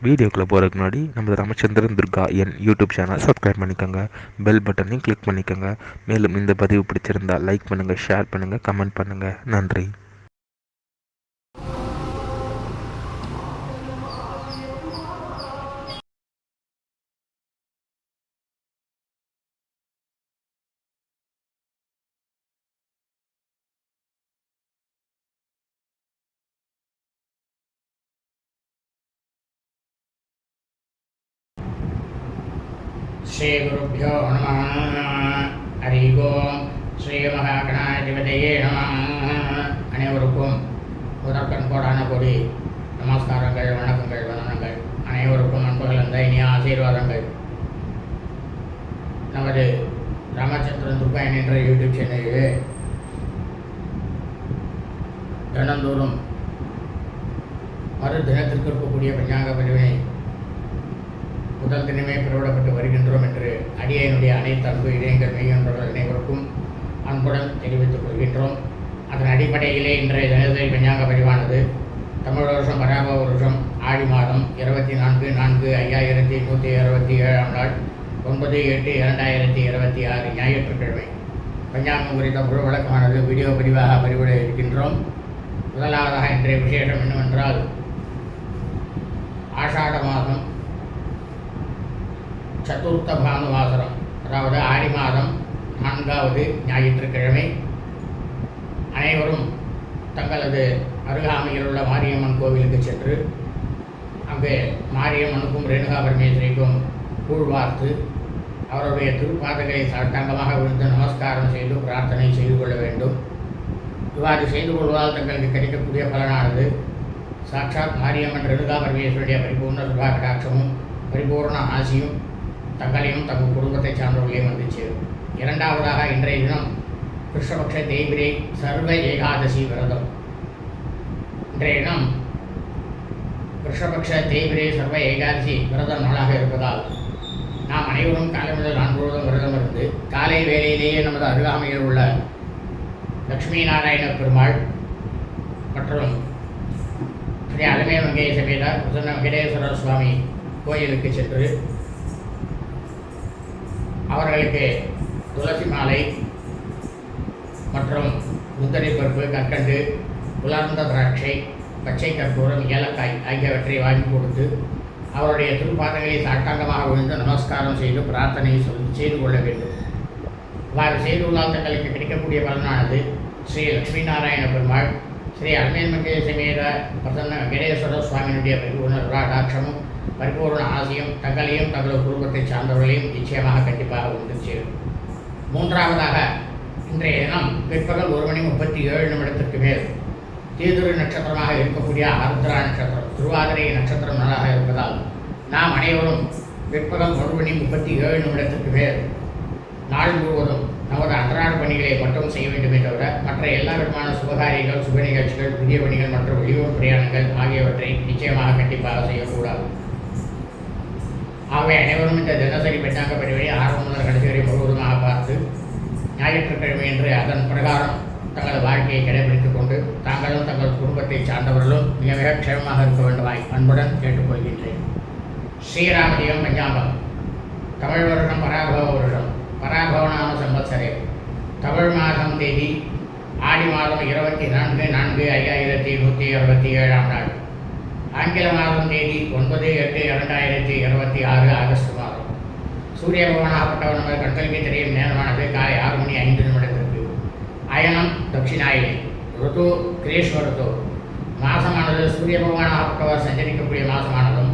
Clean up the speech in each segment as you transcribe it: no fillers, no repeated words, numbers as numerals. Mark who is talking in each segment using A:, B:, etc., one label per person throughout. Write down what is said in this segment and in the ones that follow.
A: வீடியோக்குள்ளே போகிறதுக்கு முன்னாடி நம்ம ராமச்சந்திரன் துர்கா என் யூடியூப் சேனல் சப்ஸ்கிரைப் பண்ணிக்கோங்க, பெல் பட்டனையும் கிளிக் பண்ணிக்கோங்க. மேலும் இந்த பதிவு பிடிச்சிருந்தால் லைக் பண்ணுங்கள், ஷேர் பண்ணுங்கள், கமெண்ட் பண்ணுங்கள். நன்றி.
B: ஸ்ரீ குருப்யோ நம. ஹரி ஓம். ஸ்ரீ மகாகணாதிபதியே நம. அனைவருக்கும் முதற்கண் கோடான கோடி நமஸ்காரங்கள், வணக்கங்கள், வந்தனங்கள். அனைவருக்கும் அன்பு கலந்த இனிய ஆசீர்வாதங்கள். நமது ராமச்சந்திரன் துர்கா என்ற யூடியூப் சேனலிலே தினந்தோறும் மறு தினத்திற்கு இருக்கக்கூடிய பஞ்சாங்க பதிவினை முதல் தினமே பிறவிடப்பட்டு வருகின்றோம் என்று அடியனுடைய அனைத்து அன்பு இதயங்கள் மெய்யன்பர்கள் அனைவருக்கும் அன்புடன் தெரிவித்துக் கொள்கின்றோம். அதன் அடிப்படையிலே இன்றைய தினசரி பஞ்சாங்க பதிவானது தமிழ் வருஷம் பராபவ வருஷம் ஆடி மாதம் 24/4/5167 நாள் 9/8/2026 ஞாயிற்றுக்கிழமை பஞ்சாங்கம் குறித்த முழு வழக்கமானது வீடியோ பதிவாக பதிவிட இருக்கின்றோம். முதலாவதாக இன்றைய விசேஷம் என்னவென்றால், ஆஷாட மாதம் சதுர்த்த பானுவாசரம், அதாவது ஆடி மாதம் 4வது ஞாயிற்றுக்கிழமை. அனைவரும் தங்களது அருகாமையில் உள்ள மாரியம்மன் கோவிலுக்கு சென்று அங்கே மாரியம்மனுக்கும் ரேணுகா பரமேஸ்வரிக்கும் கூழ்வார்த்து அவருடைய திருப்பாதங்களை சாட்டாங்கமாக விழுந்து நமஸ்காரம் செய்து பிரார்த்தனை செய்து கொள்ள வேண்டும். இவ்வாறு செய்து கொள்வதால் தங்களுக்கு கிடைக்கக்கூடிய பலனானது சாட்சாத் மாரியம்மன் ரேணுகா பரமேஸ்வருடைய பரிபூர்ண சுபா கடாட்சமும் பரிபூர்ண ஆசியும் தங்களையும் தங்கள் குடும்பத்தை சார்ந்தவர்களையும் வந்து சேரும். இரண்டாவதாக இன்றைய தினம் கிருஷ்ணபக்ஷ தேய்பிரை சர்வ ஏகாதசி விரதம். இன்றைய தினம் கிருஷ்ணபக்ஷ தேய்பிரை சர்வ ஏகாதசி விரத நாளாக இருப்பதால் நாம் அனைவரும் காலை முதல் நான்குவதும் விரதம் இருந்து காலை வேளையிலேயே நமது அருகாமையில் உள்ள லக்ஷ்மி நாராயண பெருமாள் மற்றும் ஸ்ரீ அலமே மங்கை சமேத பிரசன்ன வெங்கடேஸ்வர சுவாமி கோயிலுக்கு சென்று அவர்களுக்கு துளசி மாலை மற்றும் முந்திரி பருப்பு, கற்கண்டு, உலர்ந்த திராட்சை, பச்சை கற்பூரம், ஏலக்காய் ஆகியவற்றை வாங்கி கொடுத்து அவருடைய திருப்பாதங்களை சாட்டாங்கமாக விழுந்து நமஸ்காரம் செய்து பிரார்த்தனை செய்து கொள்ள வேண்டும். இவ்வாறு செய்துள்ளால் தங்களுக்கு கிடைக்கக்கூடிய பலனானது ஸ்ரீ லக்ஷ்மி நாராயண பெருமாள், ஸ்ரீ அல்மேல் மங்கை சமேத பிரசன்ன வெங்கடேஸ்வர சுவாமியினுடைய பரிபூர்ண கடாட்சமும் பரிபூர்ண ஆசையும் தங்களையும் தங்களது குடும்பத்தை சார்ந்தவர்களையும் நிச்சயமாக கண்டிப்பாக ஒன்று சேரும். மூன்றாவதாக இன்றைய தினம் பிற்பகல் 1:37 மேல் தீதுரு நட்சத்திரமாக இருக்கக்கூடிய ஆருத்ரா நட்சத்திரம், திருவாதிரை நட்சத்திரம் நாளாக இருப்பதால் நாம் அனைவரும் பிற்பகல் 1:37 மேல் நாள் முழுவதும் நமது அன்றாட பணிகளை மட்டும் செய்ய வேண்டுமே தவிர மற்ற எல்லா விதமான சுபகாரியங்கள், சுப நிகழ்ச்சிகள், புதிய பணிகள் மற்றும் வெளியூர் பிரயாணங்கள் ஆகியவற்றை நிச்சயமாக கண்டிப்பாக செய்யக்கூடாது. ஆகவே அனைவரும் இந்த தினசரி பஞ்சாங்க பதிவை ஆரம்பம் முதல் கடைசி வரை முழுவதுமாக பார்த்து ஞாயிற்றுக்கிழமை என்று அதன் பிரகாரம் தங்கள் வாழ்க்கையை கடைபிடித்துக் கொண்டு தாங்களும் தங்கள் குடும்பத்தை சார்ந்தவர்களும் மிக மிக க்ஷேமமாக இருக்க வேண்டுமாய் அன்புடன் கேட்டுக்கொள்கின்றேன். ஸ்ரீராமஜெயம் பஞ்சாங்கம். தமிழ் வருஷம் பராபவ வருஷம், பராபவநாம சம்பத்சரே, தமிழ் மாதம் தேதி ஆடி மாதம் 24/4/5167 நாள், ஆங்கில மாதம் தேதி 9/8/2026 ஆகஸ்ட் மாதம். சூரிய பகவானாகப்பட்டவர் நமது கண்களுக்கு தெரியும் நேரமானது காலை 6:05 அயனம் தட்சிணாயினி, ருது கிரீஷ்ம ருது. மாதமானது சூரிய பகவானாகப்பட்டவர் சஞ்சரிக்கக்கூடிய மாதமானதும்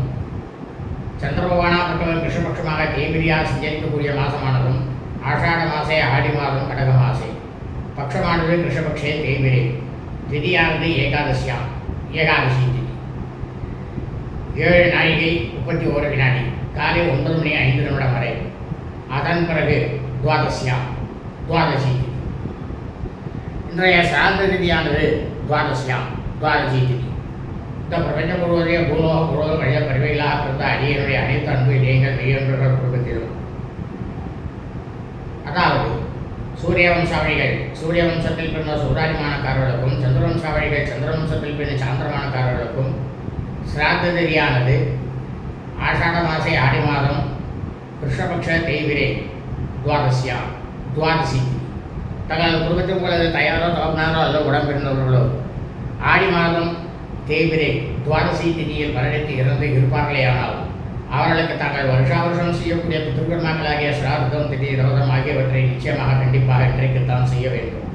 B: சந்திர பகவானாகப்பட்டவர் கிருஷ்ணபட்சமாக தேய்பிரியாக சஞ்சரிக்கக்கூடிய மாதமானதும் ஆஷாட மாசே ஆடி மாதம் கடக மாசே. பட்சமானது கிருஷ்ணபக்ஷே தேய்பிரை. திதியானது ஏகாதசி திதி. 7 நாழிகை 31 வினாடி, காலை 9:05 வரை. அதன் பிறகு துவாதசி திதி. இன்றைய சார்ந்த திதியானது துவாதசி திதி. இந்த பிரபஞ்சம் முழுவதே பூலோக புரோக கழிய பரிவைகளாக பிறந்த அடியனுடைய அனைத்து அன்பு இதயங்கள் மெய்யன்பர்கள் குடும்பத்திலும், அதாவது சூரிய வம்சத்தில் பிறந்த சூராதிமானக்காரர்களுக்கும், சந்திரவம்சாவளிகள் சந்திரவம்சத்தில் பிறந்த சாந்திரமானக்காரர்களுக்கும் சிராத்த திதியானது आषाढमासे आदिमादं कृष्णपक्षे तेविरे द्वादशी தங்கள் குடும்பத்தில் உங்களது தயாரோ தகவனாரோ அல்ல உடம்பிருந்தவர்களோ ஆடி மாதம் தேய்பிரை துவாதசி திதியில் வருடத்தில் இறந்து இருப்பார்களேயானால் அவர்களுக்கு தாங்கள் வருஷம் செய்யக்கூடிய பித்ருக்கர்மாக்களாகிய சிரார்த்தம் திதி ரோதம் ஆகியவற்றை நிச்சயமாக கண்டிப்பாக இன்றைக்குத்தான் செய்ய வேண்டும்.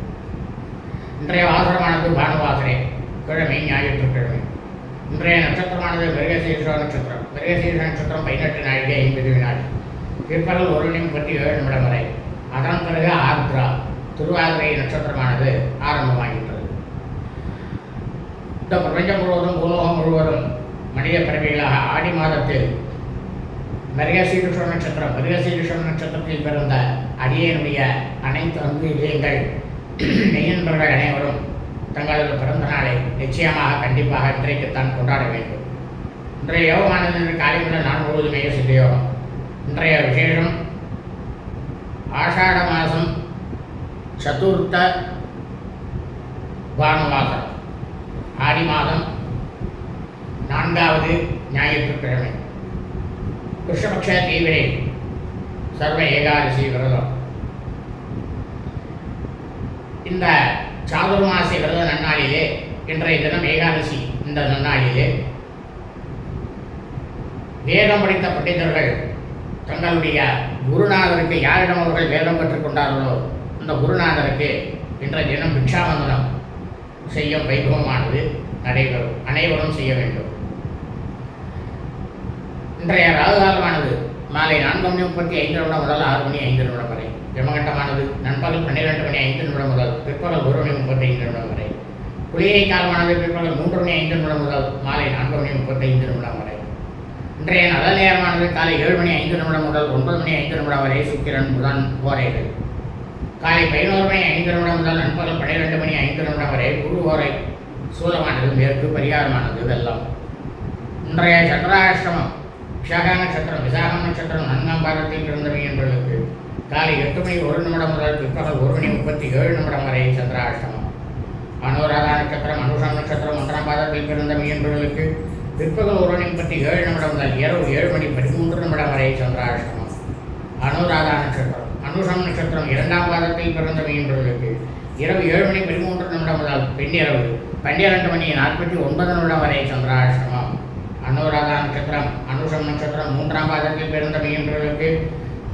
B: இன்றைய வாசனமானது பானுவாசரே, கிழமை ஞாயிற்றுக்கிழமை. இன்றைய நட்சத்திரமானது மிருகசீர்ஷ நட்சத்திரம். மிருகசீர்ஷ நட்சத்திரம் 18 நாழிகை 50 வினாடி. பிற்பகல் 1:37 நிமிடம் வரை. அதன் பிறகு ஆர்திரா திருவாதிரை நட்சத்திரமானது ஆரம்பமாகின்றது. இந்த பிரபஞ்சம் முழுவதும் பூலோகம் முழுவதும் மனித பிறவிகளாக ஆடி மாதத்தில் மிருகசீரிஷ நட்சத்திரத்தில் பிறந்த அடியனுடைய அனைத்து அன்பு இதயங்கள் மெய்யன்பர்கள் அனைவரும் தங்களது பிறந்த நாளை நிச்சயமாக கண்டிப்பாக இன்றைக்குத்தான் கொண்டாட வேண்டும். இன்றைய யோகமானது காலை முதல் நாள் முழுவதுமே சித்த யோகம். இன்றைய விசேஷம் ஆஷாட மாதம் சதுர்த்த பானுவாசம், ஆடி மாதம் 4வது ஞாயிற்றுக்கிழமை, கிருஷ்ணபக்ஷ தீவிரை சர்வ ஏகாதசி விரதம். இந்த சாதுர்மாசி விரத நன்னாளிலே இன்றைய தினம் ஏகாதசி. இந்த நன்னாளிலே வேதம் படித்த பண்டிதர்கள் தங்களுடைய குருநாதருக்கு யாரிடம் அவர்கள் வேதம் கற்றுக்கொண்டார்களோ அந்த குருநாதருக்கு இன்றைய தினம் பிக்ஷாவந்தனம் செய்யும் வைபவமானது நடைபெறும். அனைவரும் செய்ய வேண்டும். இன்றைய ராகுகாலமானது மாலை 4:35 முதல் 6:05 வரை. யமகண்டமானது நண்பகல் 12:05 முதல் பிற்பகல் 1:35 வரை. குளிகை காலமானது பிற்பகல் 3:05 முதல் மாலை 4:35 வரை. இன்றைய நல்ல நேரமானது காலை 7:05 முதல் 9:05 வரை. சுக்கிரன் புதன் ஓரைகள். காலை 11:05 முதல் நண்பகல் 12:05 வரை. குரு ஓரை. சூலமானது மேற்கு, பரிகாரமானது வெள்ளம். இன்றைய சந்திராஷ்டமம் விஷாக நட்சத்திரம், விசாகம் நட்சத்திரம் 4ஆம் பாதத்தில் பிறந்தவை என்பவர்களுக்கு காலை 8:01 முதல் பிற்பகல் 1:37 வரை சந்திராஷ்டமம். அனுராதா நட்சத்திரம், அனுஷம் நட்சத்திரம் 1ஆம் பாதத்தில் பிறந்தவை என்பவர்களுக்கு பிற்பகல் 1:37 முதல் இரவு 7:13 வரை சந்திராஷ்டமம். அனுராதா நட்சத்திரம், அனுஷம் நட்சத்திரம் 2ஆம் பாதத்தில் பிறந்தவை என்பவர்களுக்கு இரவு 7:13 முதல் பின்னிரவு 12:49 வரை சந்திராஷ்டமம். அனுராதா நட்சத்திரம், அனுஷம் நட்சத்திரம் 3ஆம் பாதத்தில் பிறந்தவை என்பவர்களுக்கு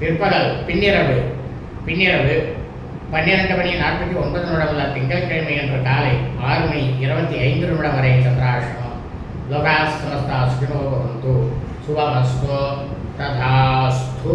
B: பிற்பகல் பின்னிரவு 12:49 முதல் திங்கட்கிழமை என்ற காலை 6:25 வரை சந்திராஷ்டமம். लोकाः समस्ताः सुखिनो भवन्तु शुभमस्तु तथास्तु.